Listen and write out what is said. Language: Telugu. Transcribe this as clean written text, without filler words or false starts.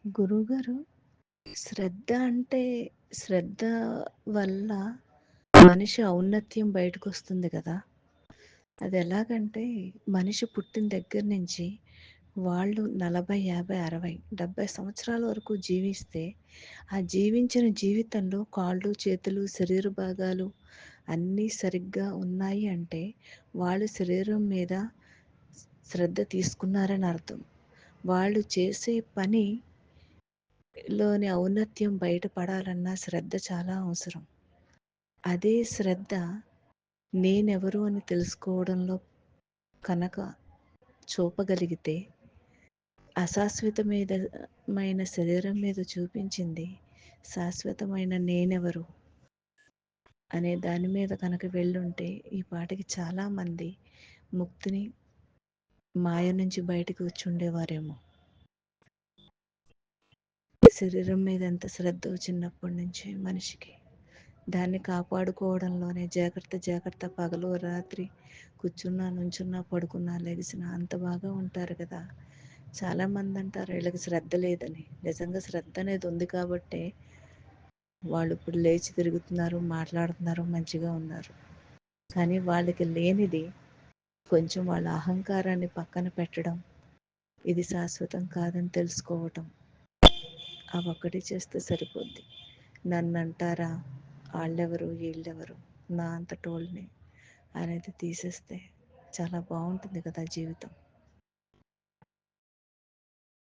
గురువుగారు, శ్రద్ధ అంటే శ్రద్ధ వల్ల మనిషి ఔన్నత్యం బయటకొస్తుంది కదా! అదెలాగంటే మనిషి పుట్టిన దగ్గర నుంచి వాళ్ళు 40, 50, 60, 70 సంవత్సరాల వరకు జీవిస్తే, ఆ జీవించిన జీవితంలో కాళ్ళు, చేతులు, శరీర భాగాలు అన్నీ సరిగ్గా ఉన్నాయి అంటే, వాళ్ళు శరీరం మీద శ్రద్ధ తీసుకున్నారని అర్థం. వాళ్ళు చేసే పని లోని ఔన్నత్యం బయటపడాలన్నా శ్రద్ధ చాలా అవసరం. అదే శ్రద్ధ నేనెవరు అని తెలుసుకోవడంలో కనుక చూపగలిగితే, అశాశ్వతమైన శరీరం మీద చూపించింది శాశ్వతమైన నేనెవరు అనే దాని మీద కనుక వెళ్ళుంటే ఈ పాటికి చాలామంది ముక్తిని మాయ నుంచి బయటకు వచ్చి ఉండేవారేమో. శరీరం మీద ఎంత శ్రద్ధ చిన్నప్పటి నుంచి మనిషికి, దాన్ని కాపాడుకోవడంలోనే జాగ్రత్త పగలు రాత్రి కూర్చున్నా నుంచున్నా పడుకున్నా లెగిసినా అంత బాగా ఉంటారు కదా. చాలామంది అంటారు వీళ్ళకి శ్రద్ధ లేదని. నిజంగా శ్రద్ధ అనేది ఉంది కాబట్టే వాళ్ళు ఇప్పుడు లేచి తిరుగుతున్నారు, మాట్లాడుతున్నారు, మంచిగా ఉన్నారు. కానీ వాళ్ళకి లేనిది కొంచెం వాళ్ళ అహంకారాన్ని పక్కన పెట్టడం, ఇది శాశ్వతం కాదని తెలుసుకోవటం, అవొక్కటి చేస్తే సరిపోద్ది. నన్నంటారా, ఆళ్ళెవరు వీళ్ళెవరు, నా అంతటోళ్ళని అనేది తీసేస్తే చాలా బాగుంటుంది కదా జీవితం.